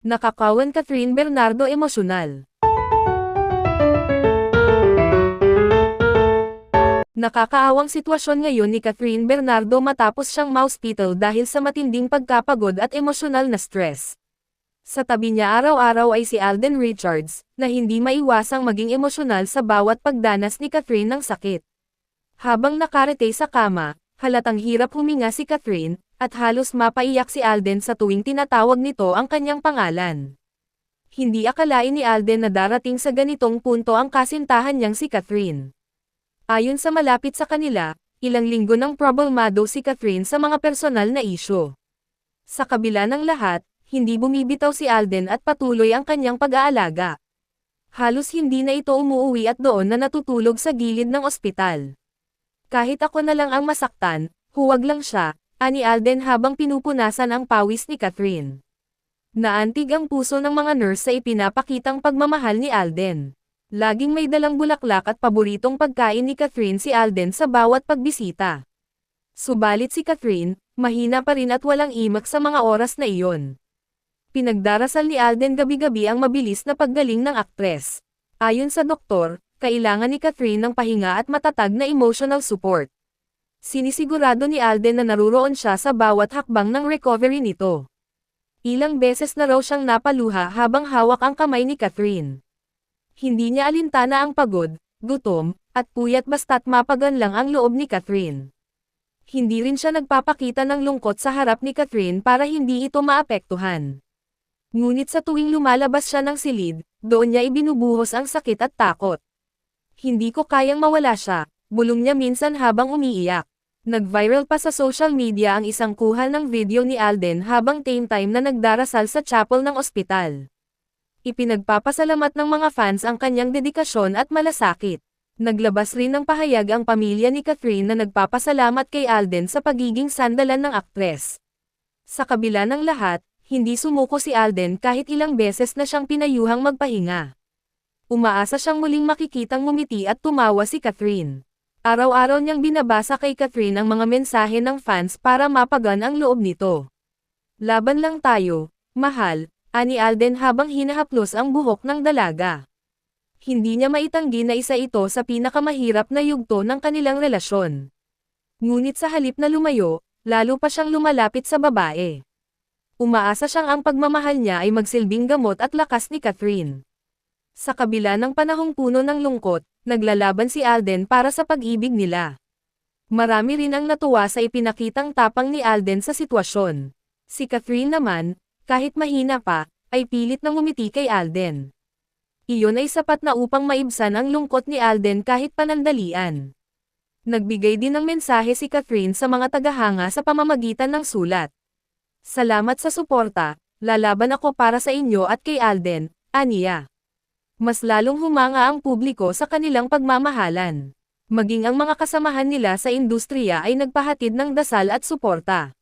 Nakakawan Catherine Bernardo emosyonal. Nakakaawang sitwasyon ngayon ni Catherine Bernardo matapos siyang ma-hospital dahil sa matinding pagkapagod at emosyonal na stress. Sa tabi niya araw-araw ay si Alden Richards, na hindi maiwasang maging emosyonal sa bawat pagdanas ni Catherine ng sakit. Habang nakarete sa kama, halatang hirap huminga si Catherine, at halos mapaiyak si Alden sa tuwing tinatawag nito ang kanyang pangalan. Hindi akalain ni Alden na darating sa ganitong punto ang kasintahan niyang si Catherine. Ayon sa malapit sa kanila, ilang linggo nang problemado si Catherine sa mga personal na isyu. Sa kabila ng lahat, hindi bumibitaw si Alden at patuloy ang kanyang pag-aalaga. Halos hindi na ito umuuwi at doon na natutulog sa gilid ng ospital. Kahit ako na lang ang masaktan, huwag lang siya, ani Alden habang pinupunasan ang pawis ni Catherine. Naantig ang puso ng mga nurse sa ipinapakitang pagmamahal ni Alden. Laging may dalang bulaklak at paboritong pagkain ni Catherine si Alden sa bawat pagbisita. Subalit si Catherine, mahina pa rin at walang imak sa mga oras na iyon. Pinagdarasal ni Alden gabi-gabi ang mabilis na paggaling ng aktres. Ayon sa doktor, kailangan ni Catherine ng pahinga at matatag na emotional support. Sinisigurado ni Alden na naruroon siya sa bawat hakbang ng recovery nito. Ilang beses na raw siyang napaluha habang hawak ang kamay ni Catherine. Hindi niya alintana ang pagod, gutom, at puyat basta't mapagan lang ang loob ni Catherine. Hindi rin siya nagpapakita ng lungkot sa harap ni Catherine para hindi ito maapektuhan. Ngunit sa tuwing lumalabas siya ng silid, doon niya ibinubuhos ang sakit at takot. Hindi ko kayang mawala siya, bulong niya minsan habang umiiyak. Nag-viral pa sa social media ang isang kuha ng video ni Alden habang time na nagdarasal sa chapel ng ospital. Ipinagpapasalamat ng mga fans ang kanyang dedikasyon at malasakit. Naglabas rin ng pahayag ang pamilya ni Catherine na nagpapasalamat kay Alden sa pagiging sandalan ng aktres. Sa kabila ng lahat, hindi sumuko si Alden kahit ilang beses na siyang pinayuhang magpahinga. Umaasa siyang muling makikitang ngumiti at tumawa si Catherine. Araw-araw niyang binabasa kay Catherine ang mga mensahe ng fans para mapagan ang loob nito. Laban lang tayo, mahal, ani Alden habang hinahaplos ang buhok ng dalaga. Hindi niya maitanggi na isa ito sa pinakamahirap na yugto ng kanilang relasyon. Ngunit sa halip na lumayo, lalo pa siyang lumalapit sa babae. Umaasa siyang ang pagmamahal niya ay magsilbing gamot at lakas ni Catherine. Sa kabila ng panahong puno ng lungkot, naglalaban si Alden para sa pag-ibig nila. Marami rin ang natuwa sa ipinakitang tapang ni Alden sa sitwasyon. Si Catherine naman, kahit mahina pa, ay pilit na ngumiti kay Alden. Iyon ay sapat na upang maibsan ang lungkot ni Alden kahit panandalian. Nagbigay din ng mensahe si Catherine sa mga tagahanga sa pamamagitan ng sulat. Salamat sa suporta, lalaban ako para sa inyo at kay Alden, aniya. Mas lalong humanga ang publiko sa kanilang pagmamahalan. Maging ang mga kasamahan nila sa industriya ay nagpahatid ng dasal at suporta.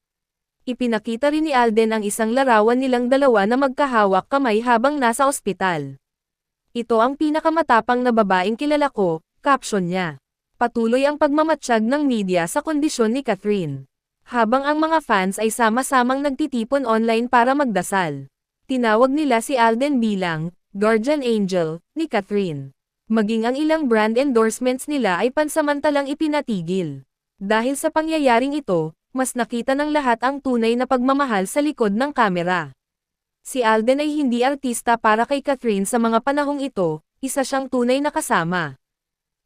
Ipinakita rin ni Alden ang isang larawan nilang dalawa na magkahawak kamay habang nasa ospital. Ito ang pinakamatapang na babaeng kilala ko, caption niya. Patuloy ang pagmamatsyag ng media sa kondisyon ni Catherine. Habang ang mga fans ay sama-samang nagtitipon online para magdasal. Tinawag nila si Alden bilang guardian angel ni Catherine. Maging ang ilang brand endorsements nila ay pansamantalang ipinatigil. Dahil sa pangyayaring ito, mas nakita ng lahat ang tunay na pagmamahal sa likod ng kamera. Si Alden ay hindi artista para kay Catherine sa mga panahong ito, isa siyang tunay na kasama.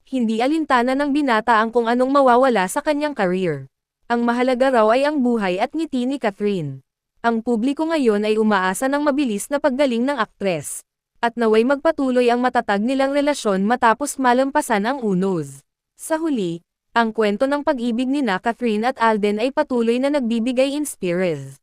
Hindi alintana ng binata ang kung anong mawawala sa kanyang career. Ang mahalaga raw ay ang buhay at ngiti ni Catherine. Ang publiko ngayon ay umaasa ng mabilis na paggaling ng aktres. At naway magpatuloy ang matatag nilang relasyon matapos malampasan ang unos. Sa huli, ang kwento ng pag-ibig ni Catherine at Alden ay patuloy na nagbibigay inspires.